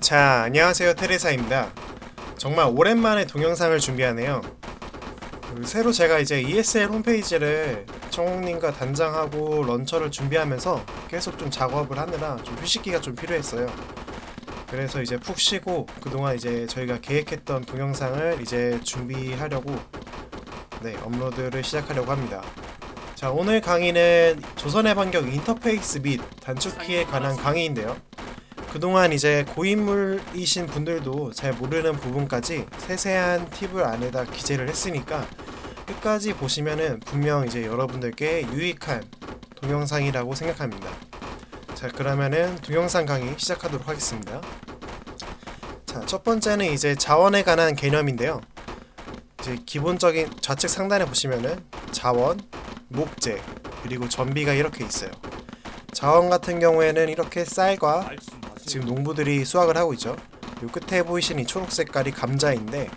자, 안녕하세요. 테레사입니다. 정말 오랜만에 동영상을 준비하네요. 새로 제가 이제 ESL 홈페이지를 청홍님과 단장하고 런처를 준비하면서 계속 좀 작업을 하느라 좀 휴식기가 좀 필요했어요. 그래서 이제 푹 쉬고 그동안 이제 저희가 계획했던 동영상을 이제 준비하려고 업로드를 시작하려고 합니다. 자, 오늘 강의는 조선의 반격 인터페이스 및 단축키에 관한 강의인데요. 그동안 이제 고인물이신 분들도 잘 모르는 부분까지 세세한 팁을 안에다 기재를 했으니까 끝까지 보시면은 분명 이제 여러분들께 유익한 동영상이라고 생각합니다. 자, 그러면은 동영상 강의 시작하도록 하겠습니다. 자, 첫 번째는 이제 자원에 관한 개념인데요. 이제 기본적인 좌측 상단에 보시면은 자원, 목재, 그리고 전비가 이렇게 있어요. 자원 같은 경우에는 이렇게 쌀과 지금 농부들이 수확을 하고 있죠. 요 끝에 보이시는 이 초록 색깔이 감자인데,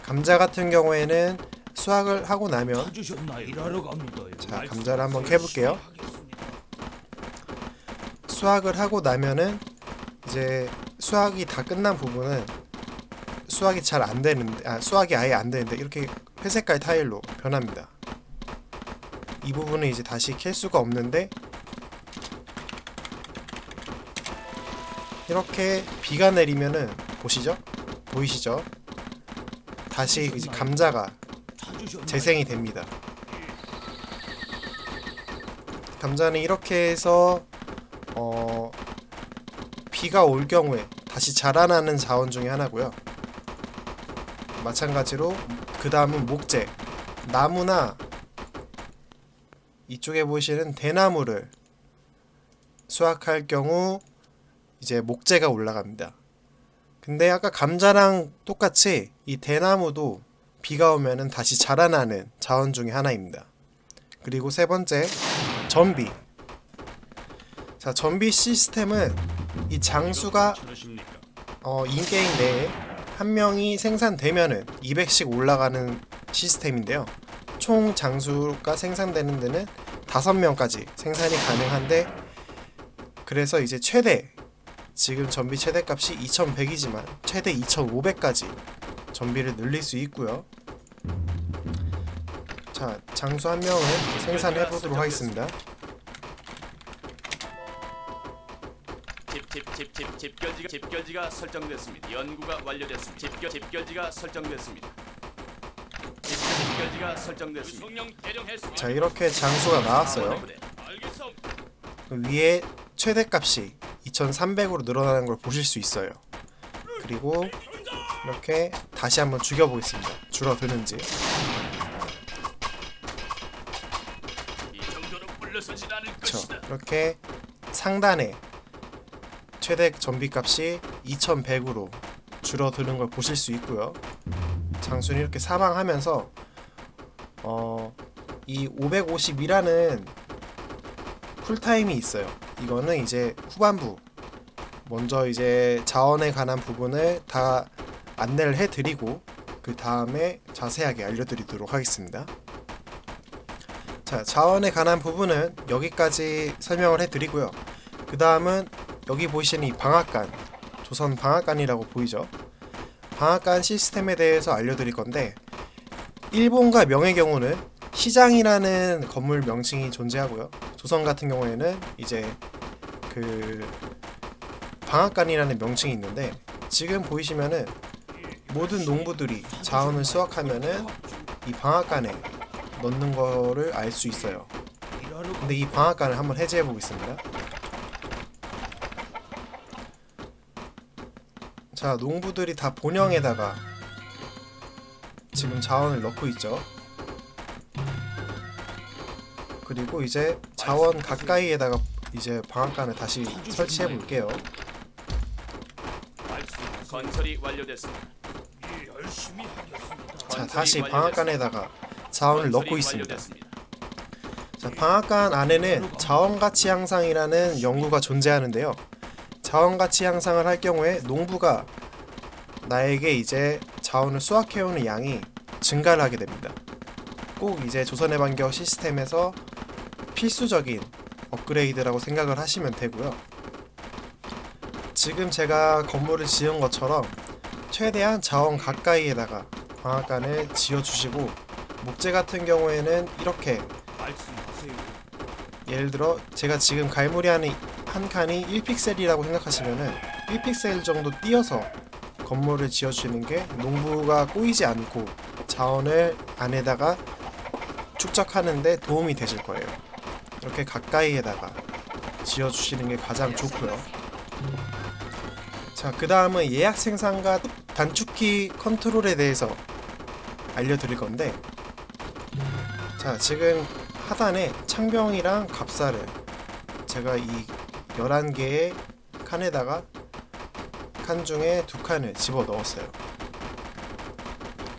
감자 같은 경우에는 수확을 하고 나면, 자, 감자를 한번 캐볼게요. 수확을 하고 나면은 이제 수확이 다 끝난 부분은 수확이 잘 안 되는데, 수확이 아예 안 되는데 이렇게 회색깔 타일로 변합니다. 이 부분은 이제 다시 캘 수가 없는데, 이렇게 비가 내리면은 보이시죠? 다시 이제 감자가 재생이 됩니다. 감자는 이렇게 해서 비가 올 경우에 다시 자라나는 자원 중에 하나고요. 마찬가지로 그 다음은 목재, 나무나 이쪽에 보시는 대나무를 수확할 경우 이제 목재가 올라갑니다. 근데 아까 감자랑 똑같이 이 대나무도 비가 오면은 다시 자라나는 자원 중에 하나입니다. 그리고 세 번째, 전비. 자, 전비 시스템은 이 장수가 인게임 내에 한 명이 생산되면은 200씩 올라가는 시스템인데요. 총 장수가 생산되는 데는 5명까지 생산이 가능한데, 그래서 이제 지금 전비 최대값이 2100이지만 최대 2500까지 전비를 늘릴 수 있고요. 자, 장수 한 명을 생산해 보도록 하겠습니다. 집결지가 설정됐습니다. 연구가 완료됐습니다. 집결지가 설정됐습니다. 집결지가 설정됐습니다. 자, 이렇게 장수가 나왔어요. 위에 최대값이 2300으로 늘어나는 걸 보실 수 있어요. 그리고 이렇게 다시 한번 죽여보겠습니다. 줄어드는지. 그렇죠. 이렇게 상단에 최대 전비값이 2100으로 줄어드는 걸 보실 수 있고요. 장수는 이렇게 사망하면서 이 550이라는 쿨타임이 있어요. 이거는 이제 후반부 먼저 이제 자원에 관한 부분을 다 안내를 해드리고 그 다음에 자세하게 알려드리도록 하겠습니다. 자, 자원에 관한 부분은 여기까지 설명을 해드리고요. 그 다음은 여기 보이시는 이 방앗간, 조선 방앗간이라고 보이죠? 방앗간 시스템에 대해서 알려드릴 건데, 일본과 명의 경우는 시장이라는 건물 명칭이 존재하고요. 조선 같은 경우에는 이제 그 방앗간이라는 명칭이 있는데, 지금 보이시면은 모든 농부들이 자원을 수확하면은 이 방앗간에 넣는 거를 알 수 있어요. 근데 이 방앗간을 한번 해제해 보겠습니다. 자, 농부들이 다 본영에다가 지금 자원을 넣고 있죠. 그리고 이제 자원 가까이에다가 이제 방앗간을 다시 설치해 볼게요. 건설이 완료됐습니다. 자, 다시 방앗간에다가 자원을 넣고 있습니다. 자, 방앗간 안에는 자원가치 향상이라는 연구가 존재하는데요. 자원가치 향상을 할 경우에 농부가 나에게 이제 자원을 수확해오는 양이 증가를 하게 됩니다. 꼭 이제 조선의 반격 시스템에서 필수적인 업그레이드라고 생각을 하시면 되고요. 지금 제가 건물을 지은 것처럼 최대한 자원 가까이에다가 광학관을 지어주시고, 목재 같은 경우에는 이렇게, 예를 들어 제가 지금 갈무리하는 한 칸이 1픽셀이라고 생각하시면은 1픽셀 정도 띄어서 건물을 지어주시는 게 농부가 꼬이지 않고 자원을 안에다가 축적하는데 도움이 되실 거예요. 이렇게 가까이에다가 지어주시는 게 가장 좋고요. 자, 그 다음은 예약 생산과 단축키 컨트롤에 대해서 알려드릴 건데, 자, 지금 하단에 창병이랑 갑사를 제가 이 11개의 칸에다가 칸 중에 2칸을 집어 넣었어요.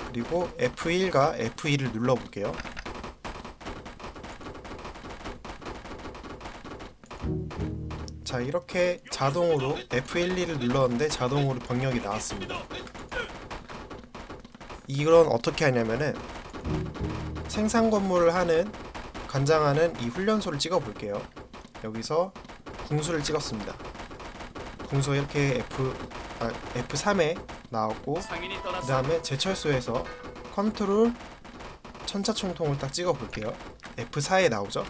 그리고 F1과 F2를 눌러 볼게요. 자, 이렇게 자동으로 F1, 2를 눌렀는데 자동으로 병력이 나왔습니다. 이건 어떻게 하냐면은 생산 건물을 하는 관장하는 이 훈련소를 찍어 볼게요. 여기서 궁수를 찍었습니다. 궁수 이렇게 F3에 나왔고, 상인이 그 떠났습니다. 다음에 제철소에서 컨트롤 천차총통을 딱 찍어 볼게요. F4에 나오죠.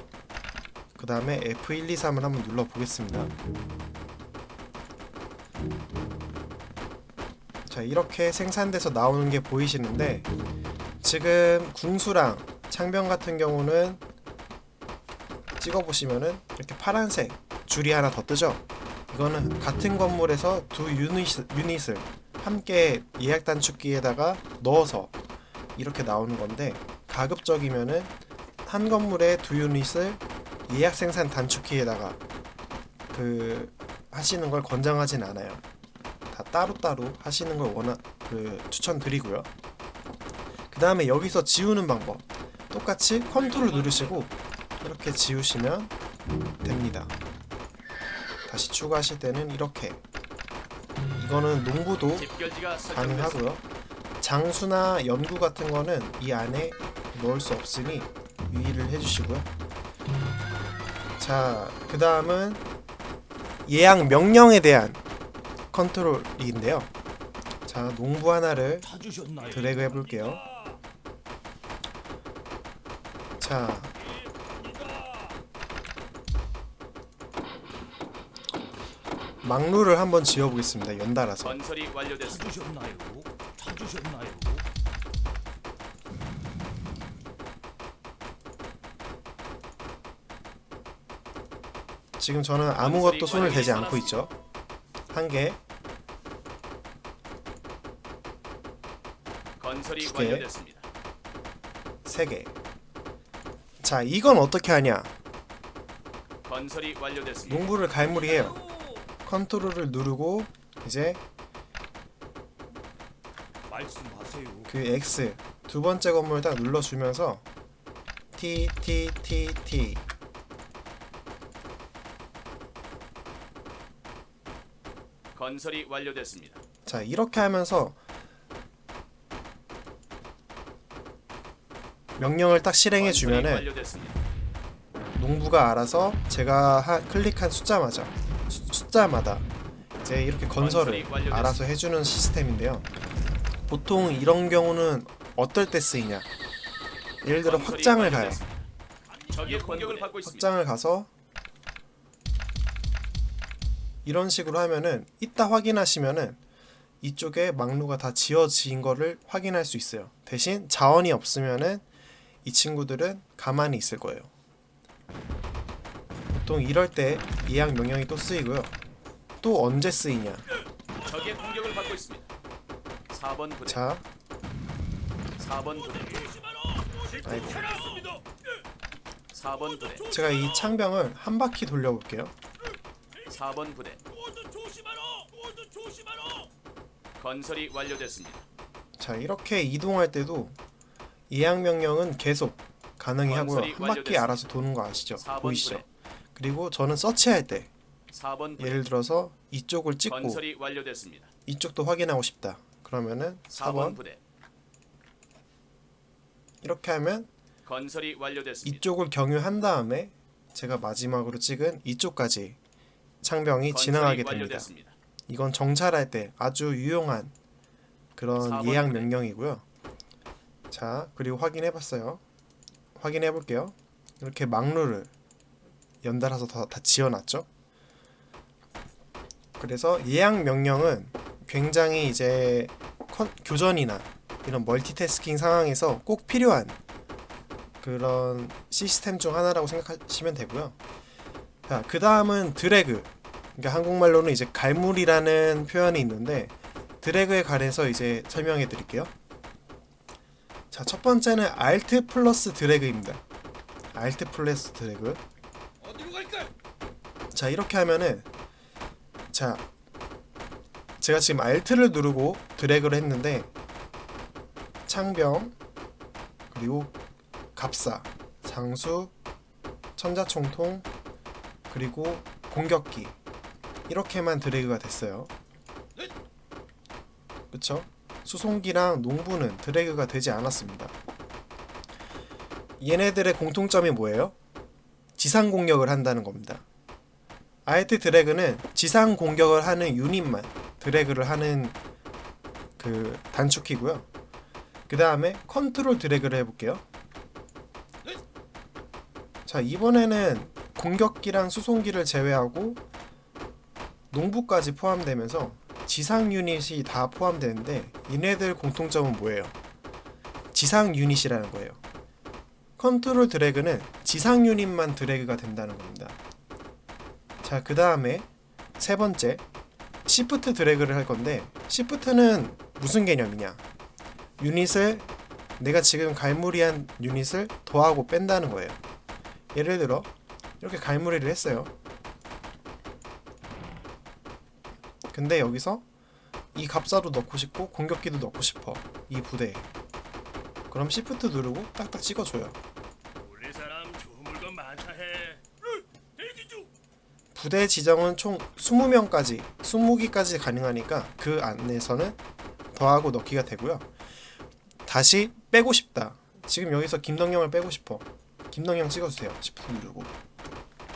그 다음에 F1, 2, 3을 한번 눌러 보겠습니다. 자, 이렇게 생산돼서 나오는 게 보이시는데, 지금 궁수랑 창병 같은 경우는 찍어보시면은 이렇게 파란색 줄이 하나 더 뜨죠. 이거는 같은 건물에서 두 유닛을 함께 예약 단축키에다가 넣어서 이렇게 나오는 건데, 가급적이면은 한 건물에 두 유닛을 예약 생산 단축키에다가 하시는 걸 권장하진 않아요. 다 따로따로 하시는 걸 추천드리고요. 그 다음에 여기서 지우는 방법, 똑같이 컨트롤 누르시고 이렇게 지우시면 됩니다. 다시 추가하실 때는 이렇게, 이거는 농부도 집결지가 가능하고요. 설정됐습니다. 장수나 연구 같은 거는 이 안에 넣을 수 없으니 유의를 해주시고요. 자, 그 다음은 예약 명령에 대한 컨트롤인데요. 자, 농부 하나를 드래그 해볼게요. 자, 막루를 한번 지어보겠습니다. 연달아서. 건설이 완료됐습니다. 지금 저는 아무것도 손을 대지 않고 있죠. 한 개, 건설이 두 개. 완료됐습니다. 세 개. 자, 이건 어떻게 하냐? 건설이 완료됐습니다. 농부를 갈무리해요. 컨트롤을 누르고 이제 그 X 두 번째 건물을 딱 눌러주면서 T 건설이 완료됐습니다. 자, 이렇게 하면서 명령을 딱 실행해 건설이 주면은 완료됐습니다. 농부가 알아서 제가 클릭한 숫자마다 이제 이렇게 건설을 건설이 완료됐습니다. 알아서 해주는 시스템인데요. 보통 이런 경우는 어떨 때 쓰이냐? 예를 들어 건설이 확장을 가요. 완료됐습니다. 적의 공격을 받고 있습니다. 확장을 가서 이런 식으로 하면은 이따 확인하시면은 이쪽에 막루가 다 지어진 거를 확인할 수 있어요. 대신 자원이 없으면은 이 친구들은 가만히 있을 거예요. 보통 이럴 때 예약 명령이 또 쓰이고요. 또 언제 쓰이냐? 적의 공격을 받고 있습니다. 4번 부대. 자, 4번 부대. 아이고. 4번 부대. 제가 이 창병을 한 바퀴 돌려볼게요. 4번 부대. 건설이 완료됐습니다. 자, 이렇게 이동할 때도 예약 명령은 계속 가능히 하고요. 건설이 한 바퀴 완료됐습니다. 알아서 도는 거 아시죠? 4번 보이시죠? 부대. 그리고 저는 서치할 때 4번 부대. 예를 들어서 이쪽을 찍고 건설이 완료됐습니다. 이쪽도 확인하고 싶다. 그러면은 4번 4번 부대. 이렇게 하면 건설이 완료됐습니다. 이쪽을 경유한 다음에 제가 마지막으로 찍은 이쪽까지 창병이 건설이 진행하게 됩니다. 완료됐습니다. 이건 정찰할 때 아주 유용한 그런 4번 예약 부대. 명령이고요. 자, 그리고 확인해 봤어요. 확인해 볼게요. 이렇게 막루를 연달아서 다 지어놨죠. 그래서 예약 명령은 굉장히 이제 교전이나 이런 멀티태스킹 상황에서 꼭 필요한 그런 시스템 중 하나라고 생각하시면 되고요. 자, 그 다음은 드래그. 그러니까 한국말로는 이제 갈무리라는 표현이 있는데 드래그에 관해서 이제 설명해 드릴게요. 자, 첫 번째는 Alt 플러스 드래그입니다. Alt 플러스 드래그. 어디로 갈까? 자, 이렇게 하면은 자, 제가 지금 Alt를 누르고 드래그를 했는데 창병 그리고 갑사, 장수, 천자총통 그리고 공격기 이렇게만 드래그가 됐어요. 그쵸? 수송기랑 농부는 드래그가 되지 않았습니다. 얘네들의 공통점이 뭐예요? 지상 공격을 한다는 겁니다. Alt 드래그는 지상 공격을 하는 유닛만 드래그를 하는 그 단축키고요. 그 다음에 컨트롤 드래그를 해볼게요. 자, 이번에는 공격기랑 수송기를 제외하고 농부까지 포함되면서 지상 유닛이 다 포함되는데 얘네들 공통점은 뭐예요? 지상 유닛이라는 거예요. 컨트롤 드래그는 지상 유닛만 드래그가 된다는 겁니다. 자, 그 다음에 세 번째 시프트 드래그를 할 건데 시프트는 무슨 개념이냐? 유닛을 내가 지금 갈무리한 유닛을 더하고 뺀다는 거예요. 예를 들어 이렇게 갈무리를 했어요. 근데 여기서 이 갑사도 넣고 싶고 공격기도 넣고 싶어. 이 부대에. 그럼 시프트 누르고 딱딱 찍어줘요. 우리 사람 좋은 물건 많다 해. 대기 중. 부대 지정은 총 20명까지 20기까지 가능하니까 그 안에서는 더하고 넣기가 되고요. 다시 빼고 싶다. 지금 여기서 김동영을 빼고 싶어. 김동영 찍어주세요. 시프트 누르고.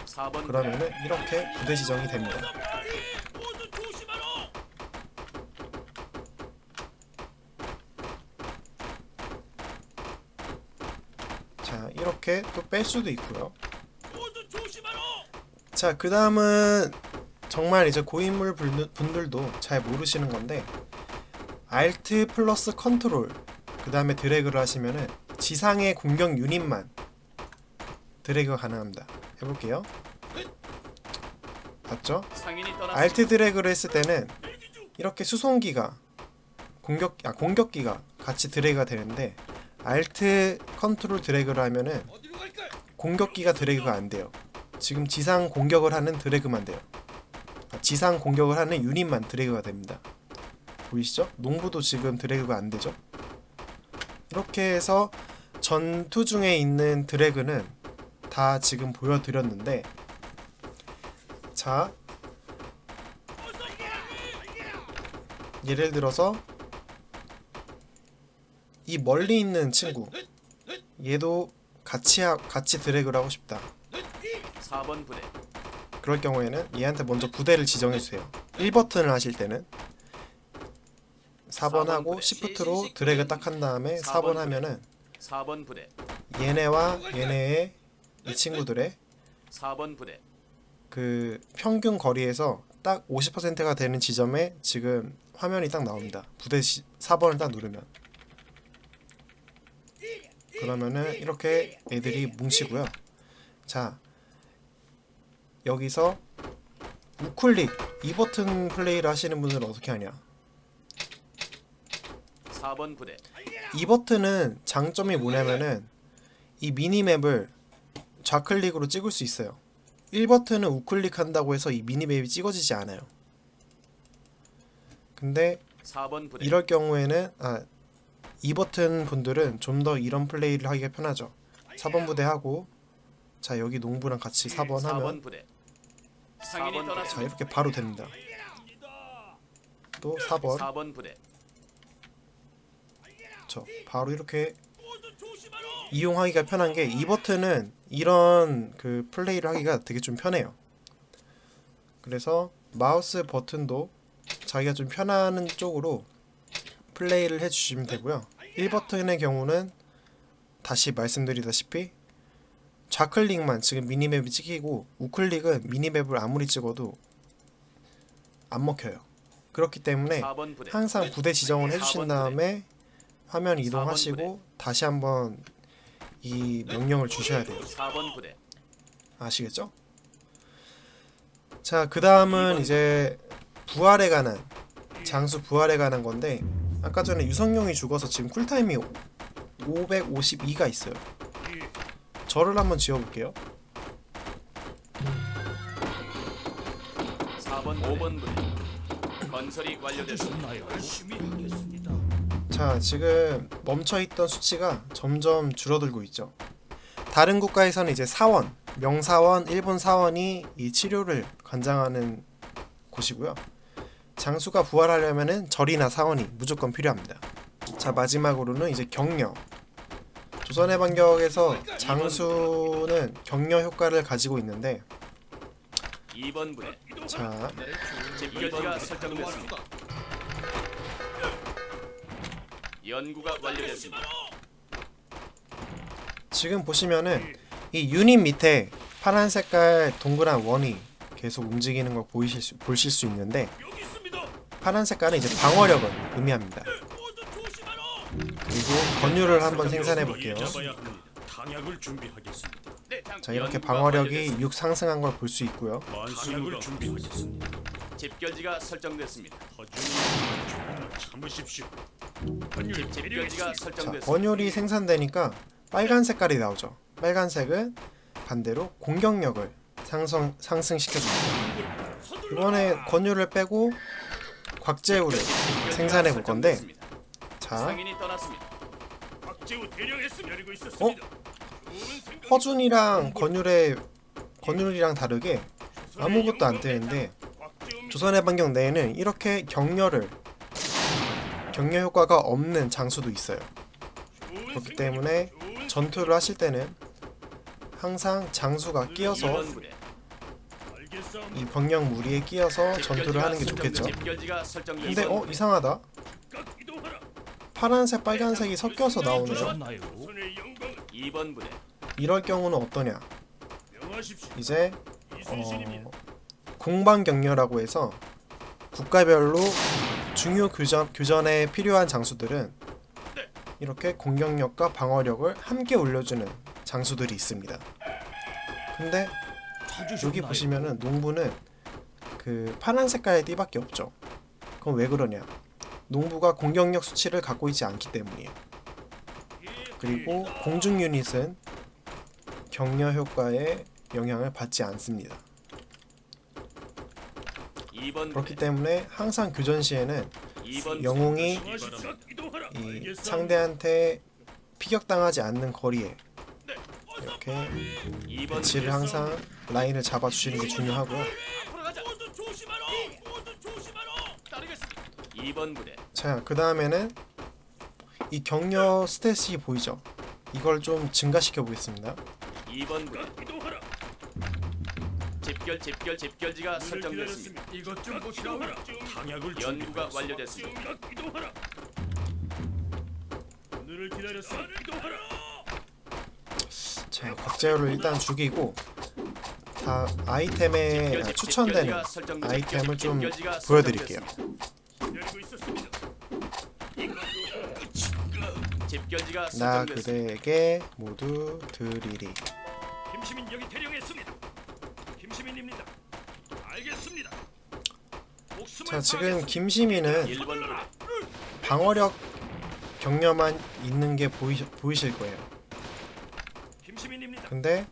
4번 그러면은 이렇게 부대 지정이 됩니다. 모두 조심하라. 자, 이렇게 또 뺄 수도 있고요. 모두 조심하라. 자, 그 다음은 정말 이제 고인물 분들도 잘 모르시는 건데 Alt 플러스 컨트롤 그 다음에 드래그를 하시면은 지상의 공격 유닛만 드래그가 가능합니다. 해볼게요. 봤죠? 상인이 떠났습니다. Alt 드래그를 했을 때는 이렇게 수송기가 공격기가 같이 드래그가 되는데 Alt 컨트롤 드래그를 하면은 어디로 갈까? 공격기가 드래그가 안 돼요. 지금 지상 공격을 하는 드래그만 돼요. 지상 공격을 하는 유닛만 드래그가 됩니다. 보이시죠? 농부도 지금 드래그가 안 되죠? 이렇게 해서 전투 중에 있는 드래그는 다 지금 보여드렸는데 자, 예를 들어서 이 멀리 있는 친구 얘도 같이 드래그를 하고 싶다. 4번 부대. 그럴 경우에는 얘한테 먼저 부대를 지정해주세요. 1버튼을 하실 때는 4번 하고 시프트로 드래그 딱 한 다음에 4번 하면은 4번 부대. 얘네와 얘네의 이 친구들의 4번 부대. 그 평균 거리에서 딱 50%가 되는 지점에 지금 화면이 딱 나옵니다. 부대 4번을 딱 누르면 그러면은 이렇게 애들이 뭉치고요. 자, 여기서 우클릭 2버튼 플레이를 하시는 분들은 어떻게 하냐? 4번 부대. 이 버튼은 장점이 뭐냐면은 이 미니맵을 좌클릭으로 찍을 수 있어요. 1버튼은 우클릭 한다고 해서 이 미니맵이 찍어지지 않아요. 근데 4번 부대. 이럴 경우에는 2버튼 분들은 좀 더 이런 플레이를 하기가 편하죠. 4번 부대 하고 자, 여기 농부랑 같이 4번 하면 4번 부대. 상인이 자, 떠났습니다. 이렇게 바로 됩니다. 또 4번 4번 부대. 바로 이렇게 이용하기가 편한 게 이 버튼은 이런 그 플레이를 하기가 되게 좀 편해요. 그래서 마우스 버튼도 자기가 좀 편하는 쪽으로 플레이를 해주시면 되고요. 1버튼의 경우는 다시 말씀드리다시피 좌클릭만 지금 미니맵이 찍히고 우클릭은 미니맵을 아무리 찍어도 안 먹혀요. 그렇기 때문에 4번 부대. 항상 부대 지정을 해주신 4번 다음에 화면 4번 이동하시고 다시 한번 이 명령을 주셔야 돼요. 4번 부대. 아시겠죠? 자, 그 다음은 이제 부활에 관한 장수 부활에 관한 건데, 아까 전에 유성룡이 죽어서 지금 쿨타임이 552가 있어요. 저를 한번 지어볼게요. 4번 5번 부대. 건설이 완료됐습니다. 열심히 하겠습니다. 자, 지금 멈춰있던 수치가 점점 줄어들고 있죠. 다른 국가에서는 이제 사원, 명사원, 일본 사원이 이 치료를 관장하는 곳이고요. 장수가 부활하려면은 절이나 사원이 무조건 필요합니다. 자, 마지막으로는 이제 격려. 조선의 반격에서 장수는 격려 효과를 가지고 있는데, 2번 부대. 자, 집결지가 설정됐습니다. 연구가 완료됐습니다. 지금 보시면은 이 유닛 밑에 파란 색깔 동그란 원이 계속 움직이는 걸 보실 수 있는데, 여기 있습니다. 파란 색깔은 이제 방어력을 의미합니다. 모두 조심하라. 그리고 권유를 한번 생산해 볼게요. 잡아야 합니다. 당약을 준비하겠습니다. 네, 장- 자, 이렇게 연구가 방어력이 완료됐습니다. 6 상승한 걸 볼 수 있고요. 당약을 준비하겠습니다. 집결지가 설정됐습니다. 허준이 참으십시오. 집결지가 자, 설정됐습니다. 권율이 생산되니까 빨간 색깔이 나오죠. 빨간색은 반대로 공격력을 상승시켜줍니다. 이번에 권율을 빼고 곽재우를 집결지가 생산해 볼 건데, 설정됐습니다. 자, 상인이 떠났습니다. 박재우 대령했으면 기다리고 있었습니다. 좋은 생각이 허준이랑 권율이랑 다르게 아무것도 안 뜨는데, 조선의 반격 내에는 이렇게 격려 효과가 없는 장수도 있어요. 그렇기 때문에 전투를 하실 때는 항상 장수가 끼어서 2번 부대. 이 병력 무리에 끼어서 전투를 하는 게 좋겠죠. 집결지가 설정됐습니다. 근데 이상하다. 이동하라. 파란색 빨간색이 섞여서 나오네요. 조선의 영광을 2번 부대. 이럴 경우는 어떠냐? 명하십시오. 이제 이순신입니다. 공방 격려라고 해서 국가별로 중요 교전에 필요한 장수들은 이렇게 공격력과 방어력을 함께 올려주는 장수들이 있습니다. 근데 여기 보시면은 농부는 그 파란 색깔의 띠밖에 없죠. 그럼 왜 그러냐? 농부가 공격력 수치를 갖고 있지 않기 때문이에요. 그리고 공중 유닛은 격려 효과에 영향을 받지 않습니다. 2번 그렇기 부대. 때문에 항상 교전 시에는 2번 영웅이 명하십시오. 이동하라. 이 알겠습니다. 상대한테 피격당하지 않는 거리에 이렇게 2번 배치를 항상 라인을 잡아주시는 게 중요하고요. 앞으로 가자. 모두 조심하라. 모두 조심하라. 따르겠습니다. 2번 부대. 자, 그 다음에는 이 격려 스탯이 보이죠? 이걸 좀 증가시켜 보겠습니다. 2번 부대. 이동하라. 집결지가 설정됐습니다. 이것 좀 보시라. 당약을 연구가 완료됐습니다. 이동하라. 오늘을 기다렸으니 이동하라. 자, 곽재우를 일단 죽이고 다 아이템에 추천되는 아이템을 좀 보여드릴게요. 기다리고 있었습니다. 집결지가 나 설정됐습니다. 그대에게 모두 드리리. 김시민 여기 대령했습니다. 김시민입니다. 알겠습니다. 목숨을 자, 지금 파하겠습니다. 김시민은 1번 부대. 방어력 격려만 있는 게 보이실 거예요. 김시민입니다. 근데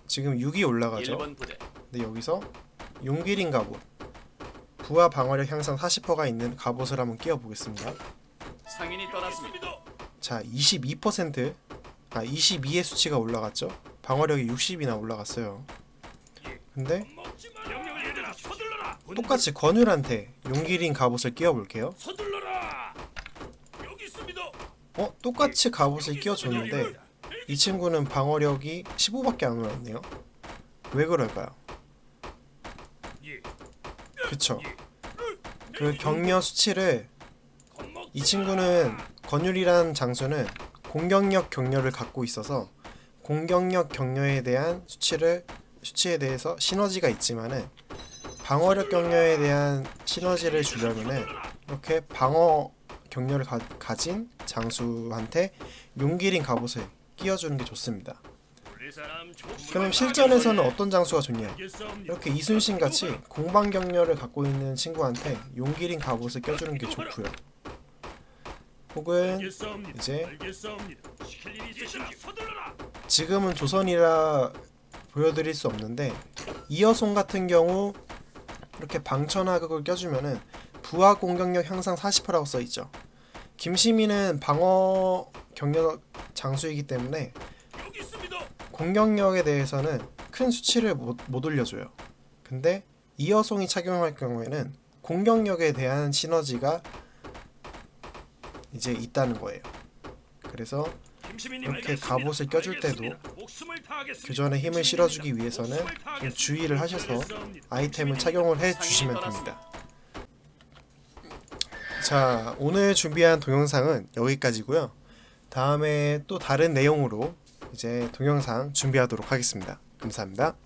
지금 6이 올라가죠. 1번 부대. 근데 여기서 용기린 갑옷, 부하 방어력 향상 40%가 있는 갑옷을 한번 끼워 보겠습니다. 상인이 떠났습니다. 자, 22%, 22의 수치가 올라갔죠. 방어력이 60이나 올라갔어요. 근데 먹지 마. 명령을 얘들아 서둘러라. 똑같이 권율한테 용기린 갑옷을 끼워 볼게요. 서둘러라. 여기 있습니다. 똑같이 갑옷을 끼워줬는데 이 친구는 방어력이 15밖에 안 올랐네요. 왜 그럴까요? 예. 그쵸? 그 격려 수치를 이 친구는 권율이란 장수는 공격력 격려를 갖고 있어서 공격력 격려에 대한 수치에 대해서 시너지가 있지만은 방어력 격려에 대한 시너지를 주려면은 이렇게 방어 격려를 가진 장수한테 용기린 갑옷을 끼워주는 게 좋습니다. 우리 사람 조물과 그럼 실전에서는 마차해. 어떤 장수가 좋냐? 알겠사옵니다. 이렇게 이순신 같이 공방 격려를 갖고 있는 친구한테 용기린 갑옷을 껴주는 게 좋고요. 혹은 알겠사옵니다. 이제 알겠사옵니다. 시킬 일이 있으시면 서둘러라. 지금은 조선이라 보여드릴 수 없는데 이여송 같은 경우 이렇게 방천하극을 껴주면은 부하 공격력 향상 40%라고 써있죠. 김시민은 방어 경력 장수이기 때문에 여기 있습니다. 공격력에 대해서는 큰 수치를 못 올려줘요. 근데 이여송이 착용할 경우에는 공격력에 대한 시너지가 이제 있다는 거예요. 그래서 김시민님 이렇게 알겠습니다. 갑옷을 껴줄 때도 알겠습니다. 목숨을 다하겠습니다. 교전에 힘을 김시민입니다. 실어주기 위해서는 목숨을 좀 다하겠습니다. 주의를 하셔서 알겠사옵니다. 아이템을 김시민입니다. 착용을 해주시면 됩니다. 자, 오늘 준비한 동영상은 여기까지고요. 다음에 또 다른 내용으로 이제 동영상 준비하도록 하겠습니다. 감사합니다.